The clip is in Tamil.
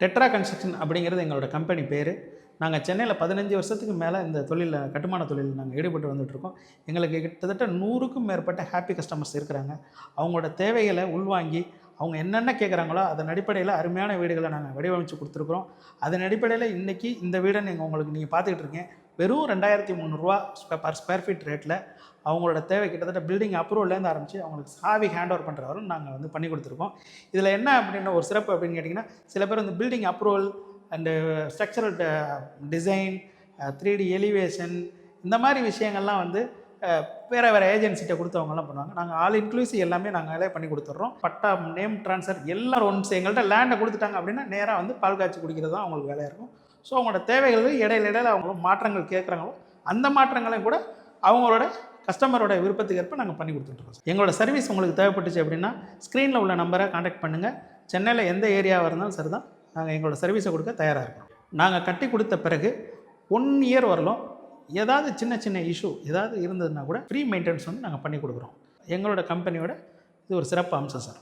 டெட்ரா கன்ஸ்ட்ரக்ஷன் அப்படிங்கிறது எங்களோட கம்பெனி பேர். நாங்கள் சென்னையில் 15 வருஷத்துக்கு மேலே இந்த தொழிலில் கட்டுமான தொழிலில் நாங்கள் ஈடுபட்டு வந்துட்டுருக்கோம். எங்களுக்கு கிட்டத்தட்ட 100க்கும் மேற்பட்ட ஹாப்பி கஸ்டமர்ஸ் இருக்கிறாங்க. அவங்களோட தேவைகளை உள்வாங்கி அவங்க என்னென்ன கேட்குறாங்களோ அதன் அடிப்படையில் அருமையான வீடுகளை நாங்கள் வடிவமைச்சு கொடுத்துருக்குறோம். அதன் அடிப்படையில் இன்றைக்கி இந்த வீடை நீங்கள் பார்த்துக்கிட்டு இருக்கீங்க. வெறும் ரூ. 2300 பர் ஸ்கொயர் ஃபீட் ரேட்டில் அவங்களோட தேவை கிட்டத்தட்ட பில்டிங் அப்ரூவல்லேருந்து ஆரம்பித்து அவங்களுக்கு சாவி ஹேண்ட் ஓவர் பண்ணுற வரும் நாங்கள் பண்ணி கொடுத்துருக்கோம். இதில் என்ன அப்படின்னு ஒரு சிறப்பு அப்படின்னு கேட்டிங்கன்னா, சில பேர் building approval and structural design, 3D elevation, இந்த மாதிரி விஷயங்கள்லாம் வேறு ஏஜென்சிகிட்ட கொடுத்தவங்கலாம் பண்ணுவாங்க. நாங்கள் ஆல் இன்க்ளூசிவ் எல்லாமே நாங்களே பண்ணி கொடுத்துட்றோம். பட்டா, நேம் ட்ரான்ஸ்ஃபர் எல்லோரும் ஒன்ஸ் எங்கள்கிட்ட லேண்டை கொடுத்துட்டாங்க அப்படின்னா நேராக பால் காய்ச்சி குடிக்கிறது தான் அவங்களுக்கு வேலையாக இருக்கும். ஸோ அவங்களோட தேவைகள் இடையில அவங்க மாற்றங்கள் கேட்குறாங்களோ அந்த மாற்றங்களையும் கூட அவங்களோட கஸ்டமரோட விருப்பத்துக்கு ஏற்ப நாங்கள் பண்ணி கொடுத்துட்ருக்கோம். எங்களோட சர்வீஸ் உங்களுக்கு தேவைப்பட்டுச்சு அப்படின்னா ஸ்க்ரீனில் உள்ள நம்பரை காண்டாக்ட் பண்ணுங்கள். சென்னையில் எந்த ஏரியாவாக இருந்தாலும் சரி தான், நாங்கள் எங்களோட சர்வீஸை கொடுக்க தயாராக இருக்கோம். நாங்கள் கட்டி கொடுத்த பிறகு 1 இயர் வரலும் ஏதாவது சின்ன இஷ்யூ ஏதாவது இருந்ததுன்னா கூட ஃப்ரீ மெயின்டெனன்ஸ் நாங்கள் பண்ணி கொடுக்குறோம். எங்களோட கம்பெனியோட இது ஒரு சிறப்பு அம்சம் சார்.